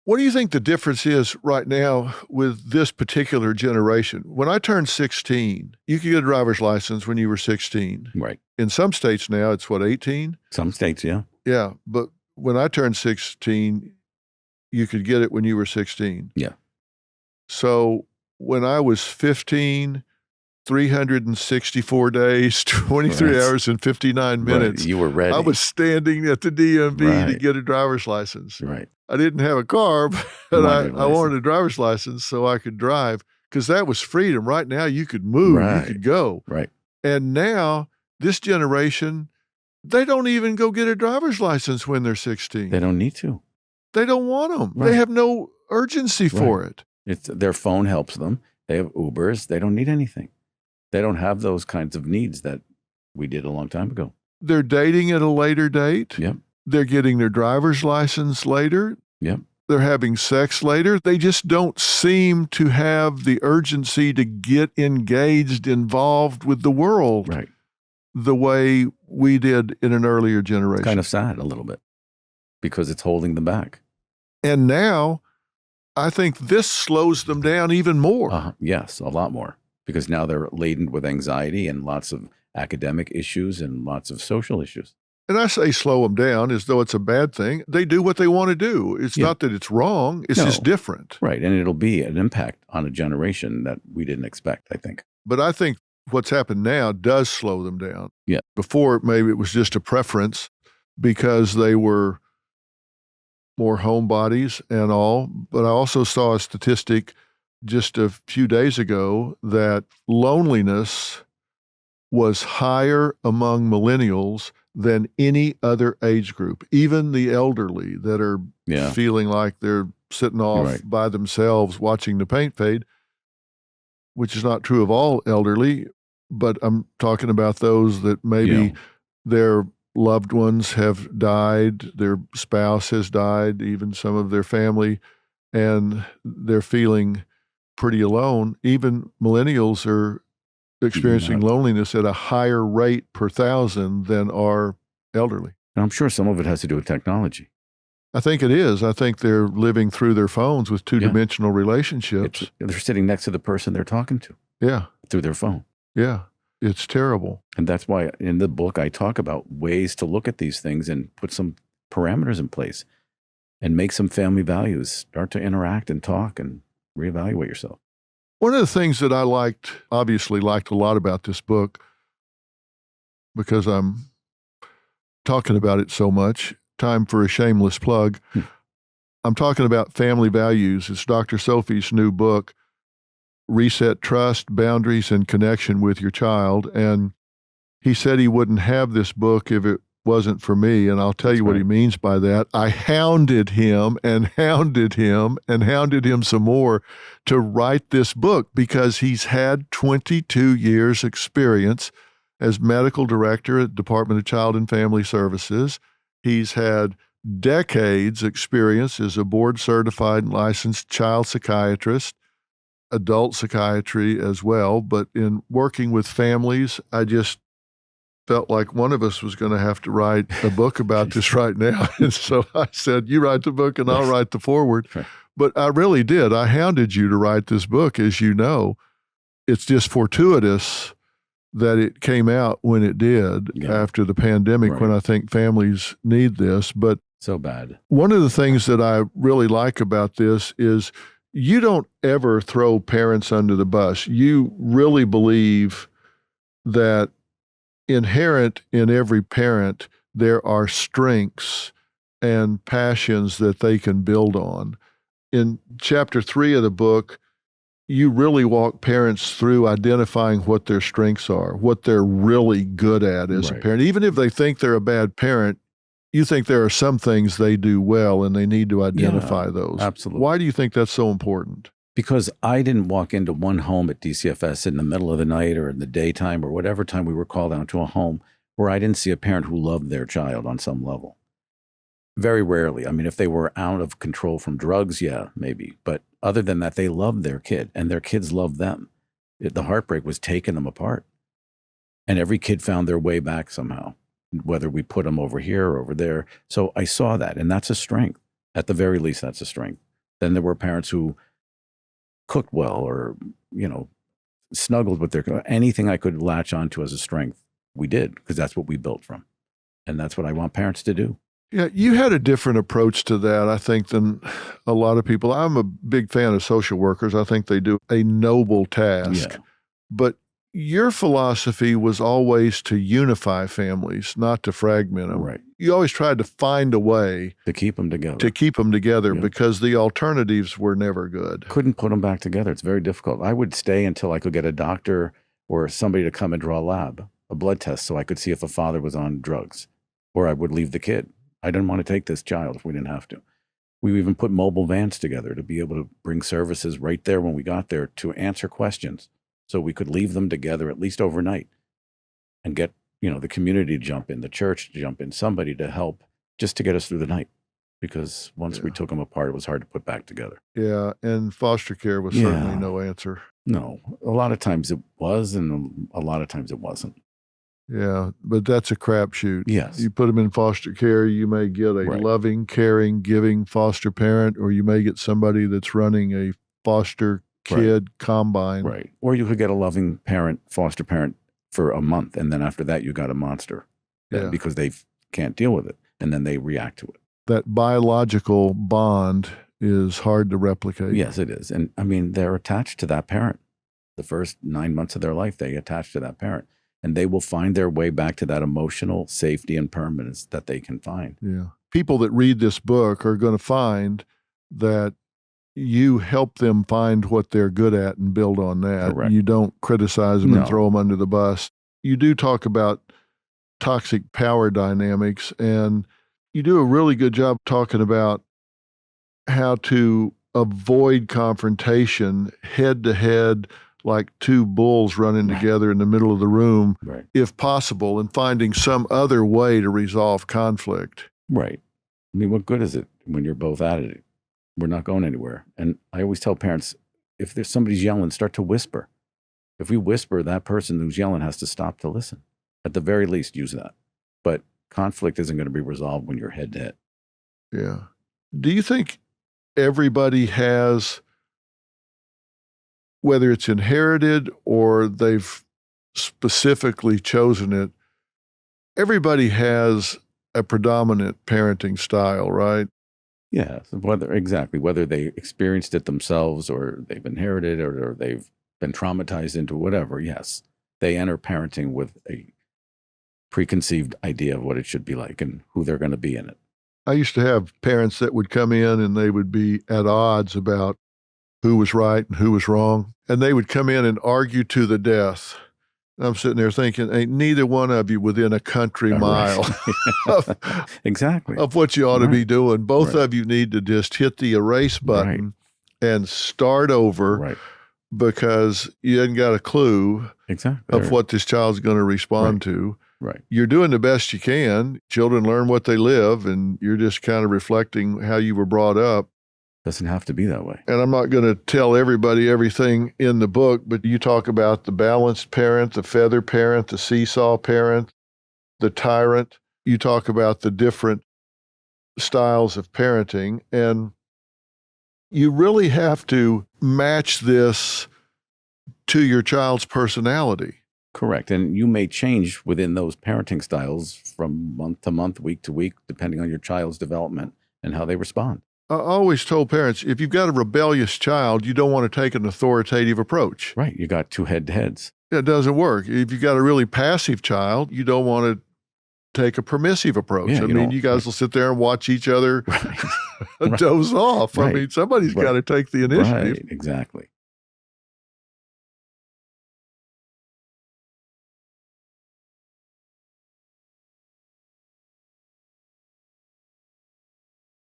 What do you think the difference is right now with this particular generation? When I turned 16, you could get a driver's license when you were 16. Right. In some states now, it's what, 18? Some states, yeah. Yeah, but when I turned 16, you could get it when you were 16. Yeah. So when I was 15, 364 days, 23 Right. hours and 59 minutes. Right. You were ready. I was standing at the DMV to Right. get a driver's license. Right. I didn't have a car, but I wanted a driver's license so I could drive because that was freedom. Right now, you could move, you could go. Right. And now, this generation, they don't even go get a driver's license when they're 16. They don't need to. They don't want them. Right. They have no urgency for it. Their phone helps them. They have Ubers. They don't need anything. They don't have those kinds of needs that we did a long time ago. They're dating at a later date. Yep. They're getting their driver's license later. Yep. They're having sex later. They just don't seem to have the urgency to get engaged, involved with the world the way we did in an earlier generation. It's kind of sad a little bit because it's holding them back. And now I think this slows them down even more. Yes, a lot more, because now they're laden with anxiety and lots of academic issues and lots of social issues. And I say slow them down as though it's a bad thing. They do what they want to do. It's not that it's wrong. It's just different. Right. And it'll be an impact on a generation that we didn't expect, I think. But I think what's happened now does slow them down. Yeah. Before, maybe it was just a preference because they were more homebodies and all. But I also saw a statistic just a few days ago that loneliness was higher among millennials than any other age group, even the elderly that are feeling like they're sitting off by themselves watching the paint fade, which is not true of all elderly, but I'm talking about those that maybe their loved ones have died, their spouse has died, even some of their family, and they're feeling pretty alone. Even millennials are experiencing loneliness at a higher rate per thousand than our elderly. And I'm sure some of it has to do with technology. I think it is. I think they're living through their phones with two-dimensional relationships. They're sitting next to the person they're talking to. Yeah. Through their phone. Yeah. It's terrible. And that's why in the book I talk about ways to look at these things and put some parameters in place and make some family values. Start to interact and talk and reevaluate yourself. One of the things that I obviously liked a lot about this book, because I'm talking about it so much, time for a shameless plug. I'm talking about family values. It's Dr. Sophy's new book, Reset Trust, Boundaries, and Connection with Your Child. And he said he wouldn't have this book if it wasn't for me. And I'll tell you what he means by that. I hounded him and hounded him and hounded him some more to write this book because he's had 22 years experience as medical director at Department of Child and Family Services. He's had decades experience as a board certified and licensed child psychiatrist, adult psychiatry as well. But in working with families, I just felt like one of us was going to have to write a book about this right now. And so I said, you write the book and I'll write the foreword. But I really did. I hounded you to write this book, as you know. It's just fortuitous that it came out when it did after the pandemic, when I think families need this. But so bad. One of the things that I really like about this is you don't ever throw parents under the bus. You really believe that inherent in every parent, there are strengths and passions that they can build on. In chapter 3 of the book, you really walk parents through identifying what their strengths are, what they're really good at as a parent. Even if they think they're a bad parent, you think there are some things they do well and they need to identify those. Absolutely. Why do you think that's so important? Because I didn't walk into one home at DCFS in the middle of the night or in the daytime or whatever time we were called out to a home where I didn't see a parent who loved their child on some level. Very rarely. I mean, if they were out of control from drugs, yeah, maybe. But other than that, they loved their kid and their kids loved them. The heartbreak was taking them apart. And every kid found their way back somehow, whether we put them over here or over there. So I saw that, and that's a strength. At the very least, that's a strength. Then there were parents who cooked well or, snuggled with anything I could latch onto as a strength, we did, because that's what we built from. And that's what I want parents to do. Yeah, you had a different approach to that, I think, than a lot of people. I'm a big fan of social workers. I think they do a noble task. Yeah. But your philosophy was always to unify families, not to fragment them. Right. You always tried to find a way To keep them together. Yeah. Because the alternatives were never good. Couldn't put them back together. It's very difficult. I would stay until I could get a doctor or somebody to come and draw a blood test, so I could see if a father was on drugs, or I would leave the kid. I didn't want to take this child if we didn't have to. We even put mobile vans together to be able to bring services right there when we got there to answer questions, so we could leave them together at least overnight and get, the community to jump in, the church to jump in, somebody to help just to get us through the night. Because once we took them apart, it was hard to put back together. Yeah, and foster care was certainly no answer. No, a lot of times it was, and a lot of times it wasn't. Yeah, but that's a crapshoot. Yes. You put them in foster care, you may get a loving, caring, giving foster parent, or you may get somebody that's running a foster kid combine. Right. Or you could get a loving parent, foster parent for a month, and then after that you got a monster because they can't deal with it, and then they react to it. That biological bond is hard to replicate. Yes, it is. And I mean, they're attached to that parent. The first 9 months of their life, they attach to that parent. And they will find their way back to that emotional safety and permanence that they can find. Yeah. People that read this book are going to find that you help them find what they're good at and build on that. Correct. You don't criticize them and throw them under the bus. You do talk about toxic power dynamics, and you do a really good job talking about how to avoid confrontation head to head, like two bulls running together in the middle of the room, if possible, and finding some other way to resolve conflict. Right. I mean, what good is it when you're both at it? We're not going anywhere. And I always tell parents, if there's somebody's yelling, start to whisper. If we whisper, that person who's yelling has to stop to listen. At the very least, use that. But conflict isn't going to be resolved when you're head to head. Yeah. Do you think everybody has, whether it's inherited or they've specifically chosen it, everybody has a predominant parenting style, right? Yeah, whether they experienced it themselves or they've inherited it or they've been traumatized into whatever, yes. They enter parenting with a preconceived idea of what it should be like and who they're going to be in it. I used to have parents that would come in and they would be at odds about who was right and who was wrong. And they would come in and argue to the death. I'm sitting there thinking, ain't neither one of you within a country mile of what you ought to be doing. Both of you need to just hit the erase button and start over because you hadn't got a clue of what this child's going to respond to. Right. You're doing the best you can. Children learn what they live, and you're just kind of reflecting how you were brought up. Doesn't have to be that way. And I'm not going to tell everybody everything in the book, but you talk about the balanced parent, the feather parent, the seesaw parent, the tyrant. You talk about the different styles of parenting, and you really have to match this to your child's personality. Correct. And you may change within those parenting styles from month to month, week to week, depending on your child's development and how they respond. I always told parents, if you've got a rebellious child, you don't want to take an authoritative approach. Right. You got two heads. It doesn't work. If you've got a really passive child, you don't want to take a permissive approach. Yeah, I mean, you guys will sit there and watch each other doze off. I mean, somebody's got to take the initiative. Right. Exactly.